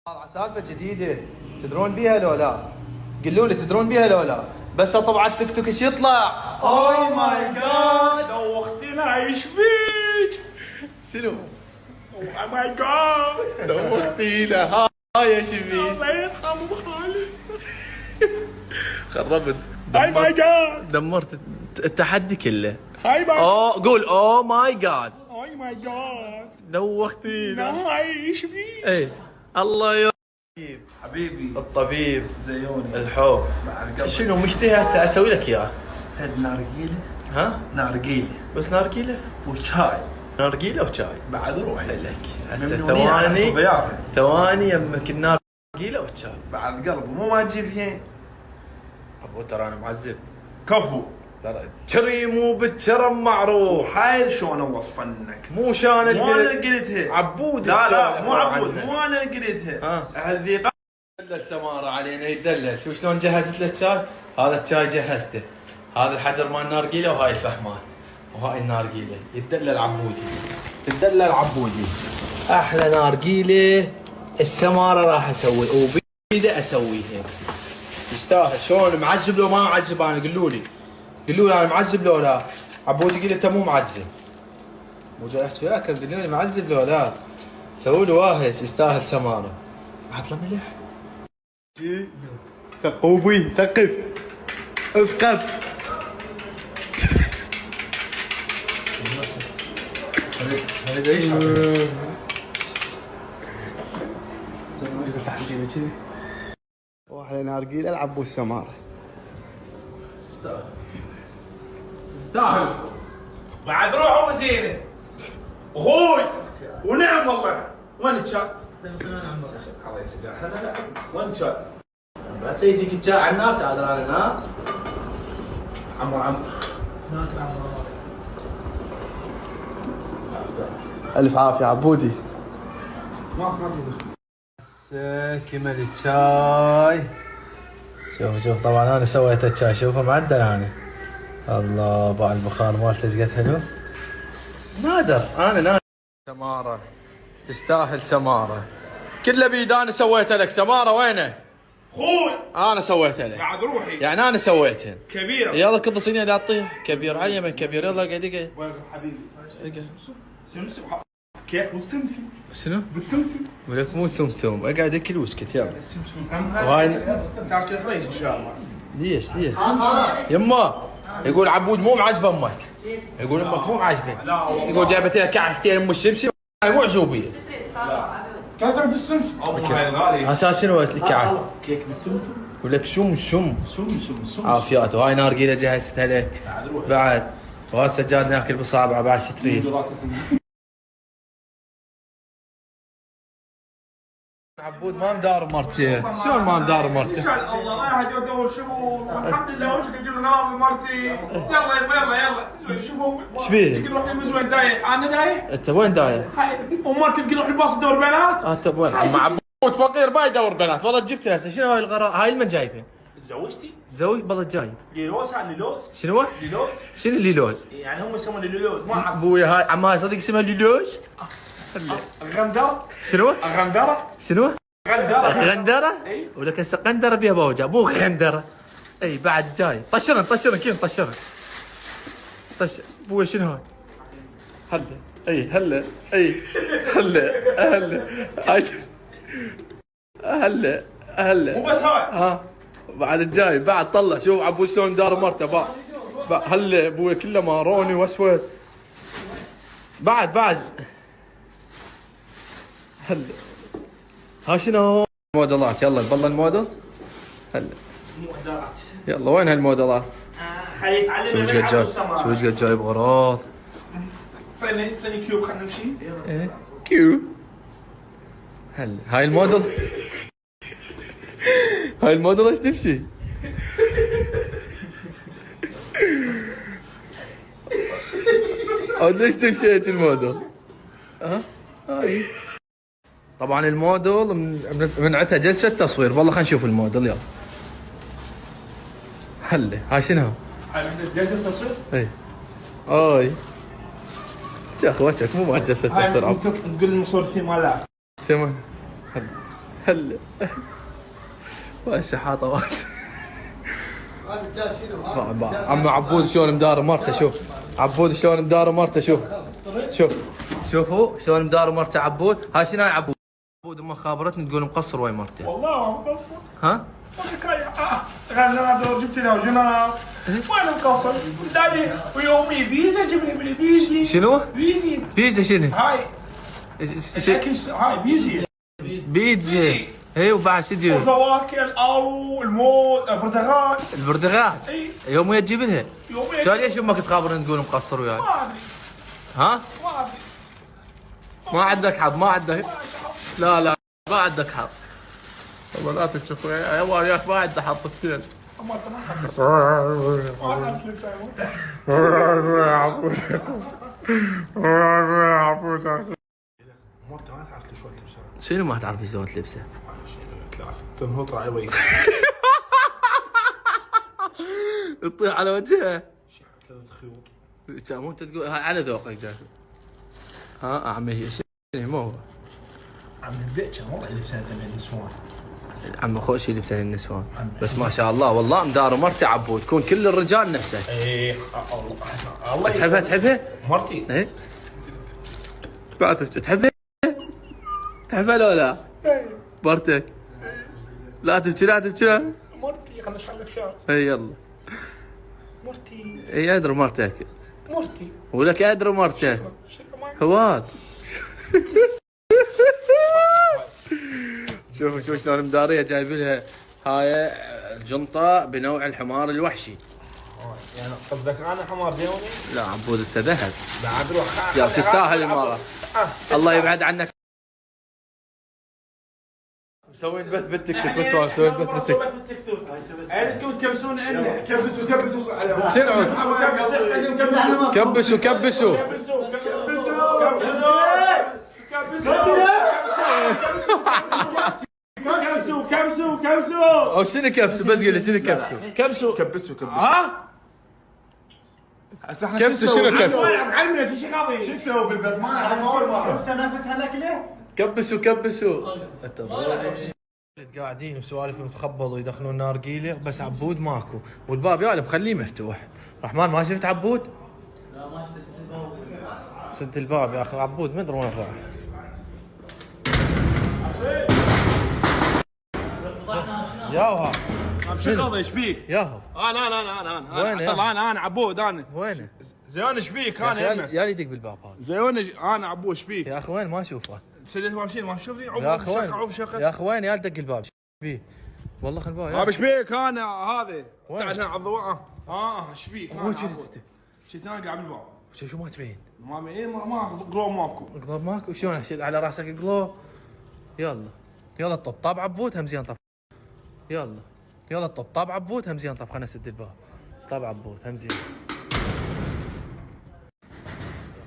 طالعه سالفه جديده، تدرون بيها لو لا؟ قولوا لي تدرون بيها لو لا؟ بس طبعا التيك توك ايش يطلع؟ اوه ماي جاد دوختنا ايش بيك؟ شنو؟ اوه ماي جاد دوختينا هاي ايش بيك؟ الله يرحم ابو خالد. خربت هاي ماي جاد دمرت التحدي كله. هاي ماي قول اوه ماي جاد هاي ماي جاد دوختينا. هاي ايش بيك؟ ايه الله يا حبيبي الطبيب زيوني الحب. مع القلب. شنو مشتهي هسه اسوي لك اياه؟ فد نارجيله ها؟ نارجيله بس نارجيله؟ وشاي نارجيله وشاي بعد روحي لك هسه ممنونين على ثواني ضيافه ثواني يمك النارجيله وشاي. بعد قلبه مو ما تجيب هين ابو ترى انا معذب كفو ترى كريم وبالكرم معروف. وحايل شلون اوصفنك مو شان مو انا اللي قلتها عبود لا لا السولف مو عبود عنه. مو انا اللي قلتها ها. اهل ذي دلل سماره علينا يدلل. شوف شلون جهزت له الشاي. هذا الشاي جهزته، هذا الحجر مال النارجيله وهاي الفحمات وهاي النارجيله. يتدلل عبودي يتدلل عبودي. احلى نارجيله السماره راح اسوي وبيده اسويها. يستاهل. شلون معذب لو ما معذب انا؟ قولوا لي انا معذب لو لا؟ عبودي يقول انت مو معذب. مو جاي احكي وياك قولوا لي معذب لو لا؟ سووا له واهش. يستاهل سماره. حط له ملح. ثقوبي ثقف اثقف هذا ايش؟ واحد نارجيل العب بالسماره يستاهل. بعد روحه بزينه اخوي ونعم والله. وين الشاي؟ الله يسلمك. وين الشاي؟ بس يجيك الشاي على النار. تعال على النار. عمو الف عافيه عبودي. كمل الشاي. شوف طبعا انا سويت الشاي. شوفه معدل انا. الله باع البخار مالته ايش قد حلو. نادر. سماره تستاهل سماره. كله بيد انا سويتها لك. سماره وينه؟ اخوي انا سويتها لك. بعد روحي يعني انا سويتها. كبير. يلا كب صينيه لا تطيح. كبير عيمه كبير. يلا قاعد وين حبيبي؟ سمسم كيف مستمثل؟ شنو؟ مستمثل ولك مو ثوم اقعد اكل واسكت. يلا السمسم وهاي تاكل فريش ان شاء الله. ليش يما يقول عبود مو معجبه امك. يقول امك مو معجبه. يقول جايبت لها كعكتين ام الشمشم. هاي مو عزوبيه. كثر بالسمسم. هاي غالي. اساس شنو الكعك؟ كيك بالسمسم. يقول لك سمسم. سمسم عافيات. وهاي نارجيله جهزتها لك بعد. وهسه جاد ناكل بصابعه بعد شو تريد؟ عبود ما مدار مرتين. شلون ما مدار مرتين؟ ان شاء الله ما حد يدور شغل. الحمد لله وش نجيب الغرام مرتي. يلا شوفوا ايش بيه؟ يقول روح يمز وين دايح. انا دايح. انت وين داير؟ هاي امك تقول روح الباص تدور بنات. انت وين؟ عم عبود فقير ما يدور بنات. والله جبت هسه. شنو هاي الغراء؟ هاي من جايبها؟ تزوجتي؟ زوج والله جايب. ليلوز هاي ليلوز. شنو؟ ليلوز شنو الليلوز؟ يعني هم يسمونه ليلوز ما اعرف. ابويا هاي عماي صدق اسمها ليلوز. غندره. شنو؟ غندره. شنو؟ غندره. غندره؟ اي. ولك هسه قندره بيها بوجع مو غندره. اي بعد جاي. طشرن كيف طشرن. ابويا شنو هاي؟ هلا اي هلا اي هلا مو بس هاي. ها بعد الجاي. بعد طلع. شوف عبود شلون دار مرته. هلا ابويا كله ماروني واسود. بعد هلا ها شنو موديلات. يلا بالله الموديل. هلا مؤدرات. يلا وين هالموديلات؟ خليه يتعلم. شوف ايش قد جايب. شوف ايش قد جايب اغراض. ثاني كيوب خلينا نمشي. ايه كيو. هلا هاي الموديل. هاي الموديل ايش تمشي؟ عاد ليش تمشي هيك الموديل؟ ها هاي طبعا الموديل منعتها جلسه تصوير. والله خلينا نشوف الموديل. يلا هلا هاي شنو؟ هاي جلسه تصوير؟ اي يا اخي وجهك مو مع جلسه هاي تصوير. تقول المصور 8000. تمام. هلا والشحاطة عم عبود شلون مدار مرته. شوف عبود شلون مدار مرته. شوفوا شلون مدار مرته عبود. هاي شنو هاي عبود؟ عبود امه خابرتني تقول مقصر ويا مرته. والله مقصر. ها؟ غنادر جبت له جناب وين مقصر؟ داني ويومي بيزا جبنا من بيزي. شنو؟ بيزي. بيتزا شنو؟ هاي هاي بيزي. بيتزا. اي وبعد شو تجيب؟ فواكه الالو الموز البرتقال. البرتقال. اي يوم ويا تجيب لها؟ يوميا. شو ليش امك تخابرني تقول مقصر وياي؟ ما ادري ها؟ ما ادري. ما عندك حظ. ما عندك. لا ما عندك حظ. والله لا تشوف يا وياك ما عنده حظ اثنين. ما اعرف لبس مرتي ما تعرف شو تلبسها. شنو ما تعرف شلون تلبسه؟ تنهط على وجهك. تطيح على وجهها. ثلاث خيوط. مو انت تقول هاي على ذوقك جاي. ها عمي هي شنو مو هو؟ عم البيت كان والله يلبسها ثمان نسوان. عم خوشي لبسان النسوان بس ما شاء الله والله مدار مرتي عبود تكون كل الرجال نفسه. ايه الله تحبها؟ مرتي. ايه بعد تحبها؟ تحبها لو لا؟ ايه مرتك لا تبكي مرتي خلنا نشعل شعر. اي يلا مرتي. اي ادري مرتك مرتي. ولك ادري مرتك شكرا معك. هواد. شوفوا شلون مداريه جايب لها هاي الجنطه بنوع الحمار الوحشي. يعني قصدك انا حمار زيوني؟ لا عبود انت ذهب بعد روح يا تستاهل المرة. الله يبعد عنك. مسوين بث بالتيك توك بس ما مسوين بث بالتيك توك. انتم تكبسون عنا. كبسوا على شنو كبسوا كبسوا. او شنو كبسوا بس قل لي شنو كبسوا. كبسوا. ها؟ كبسوا شنو كبسوا؟ علمنا في شيء قضيه. شو نسوي بالبيت؟ ما نعرف اول مره. بس نفسها ناكله. كبسوا قاعدين وسوالف متخبط ويدخلون نارقيله بس عبود ماكو والباب يا مخليه مفتوح. رحمن ما شفت عبود؟ لا ما شفت. سد الباب يا اخي عبود ما ادري وين راح. يا وها شو قضيه ايش بيك؟ ياهو انا وين انا عبود انا. وينه؟ زيون ايش بيك انا يمه؟ يا يدق بالباب هذا. زيون انا عبود ايش بيك؟ يا اخي وين ما اشوفه. سديت ماشيين ما تشوفني. يا اخي وين يا اخي وين يا دق الباب بيه والله خل الباب. ايش بيك انا هذا وين؟ تعال هنا على الضوء. ايش بيك؟ وين كنت انا قاعد بالباب. شو ما تبين؟ ما ما قلوب ماكو. قلوب ماكو شلون اشد على راسك قلوب. يلا طب عبود همزين طب. يلا طب عبود همزين طب خلنا نسد الباب. طب عبود همزين.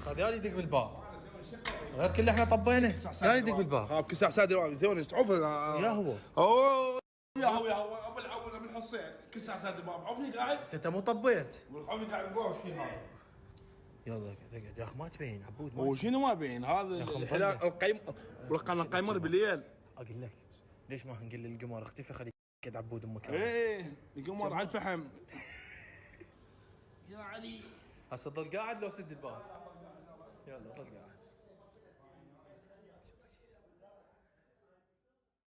خذ يالي يدق بالباب. غير كل احنا طبينا. يالي يدق بالباب. خاب كسع سادي زين تعوف. يا هو. اوه يا هو ابو الحصين كسع سادي باب عوفني قاعد. انت مو طبيت. والعوفني قاعد جوا ايش في هذا؟ يلا اقعد يا اخي ما تبين عبود ما وشنو ما بين هذا الهلال القيم ولقنا القمر بالليل. اقول لك ليش ما نقول للقمر اختفي خليك قد عبود امك. ايه القمر على الفحم. يا علي هسه ضل قاعد لو سد الباب. يلا ضل قاعد.